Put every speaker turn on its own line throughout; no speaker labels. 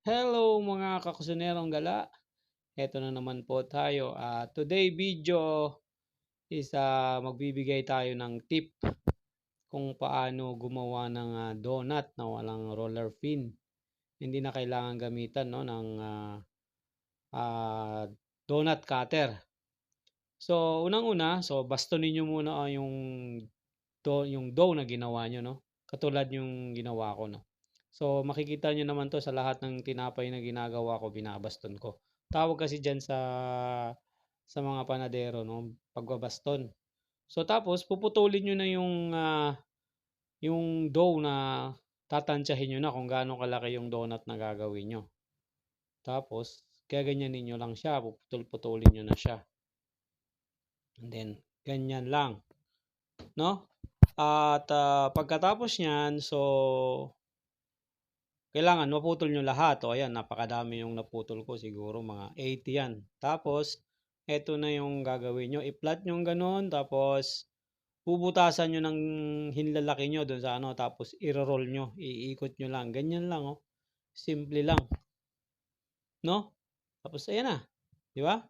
Hello mga kakusonerong gala. Eto na naman po tayo. Today video is magbibigay tayo ng tip kung paano gumawa ng donut na walang roller pin. Hindi na kailangan gamitan no, ng ah, donut cutter. So unang-una, bastonin nyo muna yung dough na ginawa nyo. No? Katulad yung ginawa ko. No? So makikita nyo naman to sa lahat ng tinapay na ginagawa ko, binabaston ko. Tawag kasi dyan sa mga panadero, no? Pagbabaston. So tapos puputulin nyo na yung dough na tatantyahin nyo na kung gaano kalaki yung donut na gagawin nyo. Tapos gaganyanin nyo lang siya, puputol-putulin nyo na siya. And then ganyan lang, no? At pagkatapos niyan, so kailangan maputol nyo lahat. O ayan, napakadami yung naputol ko. Siguro mga 80 yan. Tapos, eto na yung gagawin nyo. I-flat nyo ganun. Tapos, bubutasan nyo ng hinlalaki nyo dun sa ano. Tapos, i-roll nyo. Iikot nyo lang. Ganyan lang, oh. Simple lang. No? Tapos, ayan na. Di ba?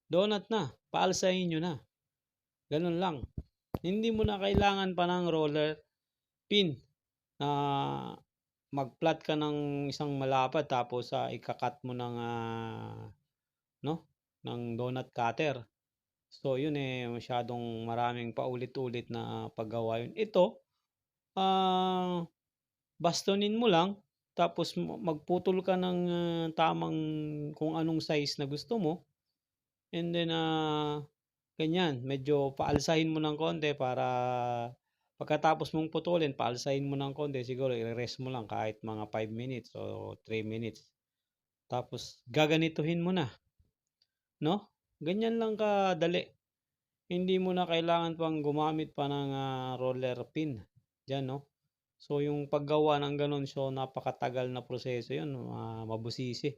Donut na. Paalsahin nyo na. Ganun lang. Hindi mo na kailangan pa ng roller pin na mag-flat ka ng isang malapad tapos ika-cut mo ng no ng donut cutter. So yun masyadong maraming paulit-ulit na paggawa yun. Ito bastonin mo lang tapos magputol ka ng tamang kung anong size na gusto mo. And then ganyan, medyo paalsahin mo ng konti para pagkatapos mong putulin, paalsahin mo ng konti, siguro i-rest mo lang kahit mga 5 minutes o 3 minutes. Tapos gaganituhin mo na, no? Ganyan lang kadali. Hindi mo na kailangan pang gumamit pa ng roller pin. Diyan, no? So yung paggawa ng ganun, so napakatagal na proseso 'yun, mabusisi.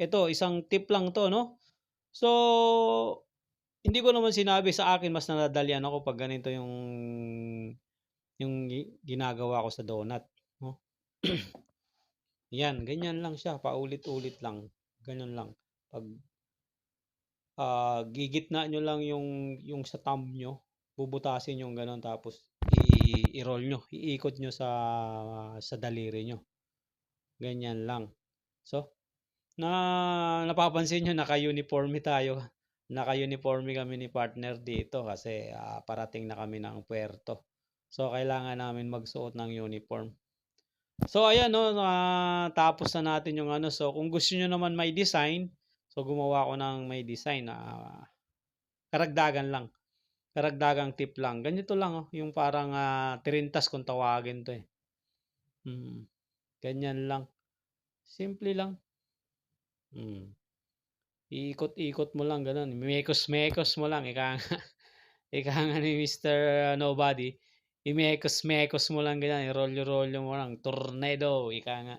Ito, isang tip lang 'to, no? So hindi ko naman sinabi, sa akin mas nadadalian ako pag ganito yung ginagawa ko sa donut, no? Yan, ganyan lang siya, paulit-ulit lang. Ganun lang. Pag gigitna nyo lang yung sa thumb nyo, bubutasin yung ganun, tapos i-roll nyo, iikot nyo sa daliri nyo. Ganyan lang. So, napapansin nyo, naka-uniforme tayo. Naka-uniforme kami ni partner dito kasi parating na kami ng puerto. So, kailangan namin magsuot ng uniform. So, ayan, no, tapos na natin yung ano. So, kung gusto nyo naman may design, so gumawa ko ng may design na karagdagan lang. Karagdagang tip lang. Ganito lang, oh, yung parang tirintas kung tawagin to eh. Ganyan lang. Simple lang. Iikot-ikot mo lang, ganun. Mekos-mekos mo lang. Ika nga ni Mr. Nobody. Imekos-mekos mo lang ganyan. I-roll-roll mo lang. Tornado. Ika nga.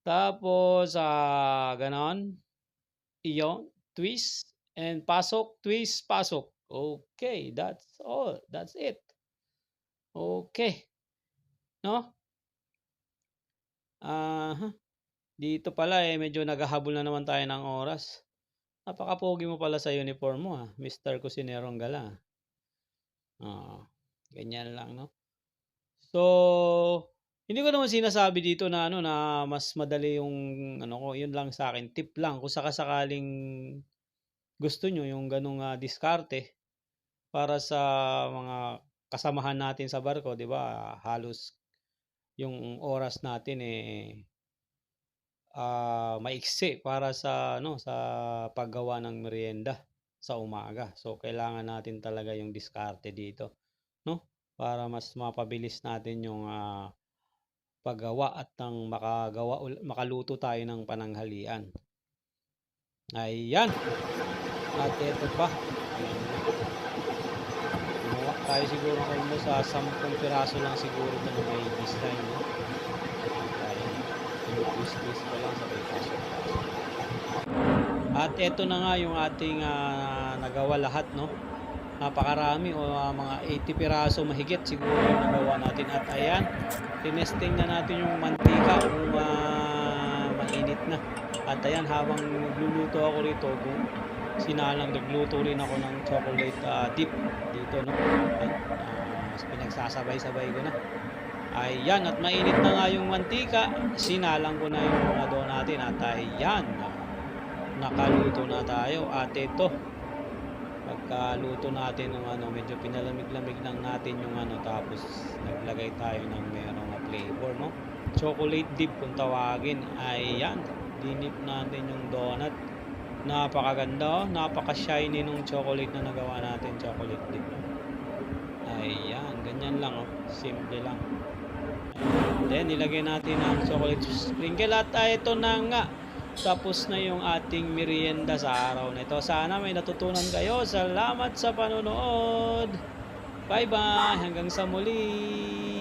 Tapos, ganon. Iyon. Twist. And pasok. Twist. Pasok. Okay. That's all. That's it. Okay. No? Dito pala medyo naghahabol na naman tayo ng oras. Napaka-pogi mo pala sa uniform mo, Mr. Kusinerong Gala. Ganyan lang, no? So, hindi ko naman sinasabi dito na na mas madali yung ko, yun lang sa akin, tip lang kung sakasakaling gusto nyo yung ganung diskarte para sa mga kasamahan natin sa barko, 'di ba? Halos yung oras natin maiksi para sa sa paggawa ng merienda sa umaga. So kailangan natin talaga yung diskarte dito, no? Para mas mapabilis natin yung paggawa at makaluto tayo ng pananghalian. Ayan. At ito pa. Gumawa tayo siguro almost sa 10 piraso lang siguro ito na may design, no? Twist ko lang sa piraso. At ito na nga yung ating nagawa lahat, no? Napakarami o mga 80 piraso mahigit siguro yung nagawa natin. At ayan, tinesting na natin yung mantika kung mainit mainit na. At ayan, habang nagluluto ako rito, kung nagluto rin ako ng chocolate dip dito, no? Ayan, pinagsasabay-sabay ko na. Ayan, at mainit na nga yung mantika, sinalang ko na yung mga dough natin at ayan, nakaluto na tayo. At ito, pagkaluto natin ng medyo pinalamig-lamig lang natin yung tapos naglagay tayo ng merong flavor, no? Chocolate dip kung tawagin. Ayan, dinip natin yung donut. Napakaganda, napaka-shiny nung chocolate na nagawa natin, chocolate dip. Ayan, ganyan lang, simple lang. Then nilagay natin ang chocolate sprinkle at ito na nga, tapos na yung ating merienda sa araw na ito. Sana may natutunan kayo. Salamat sa panonood. Bye bye, hanggang sa muli.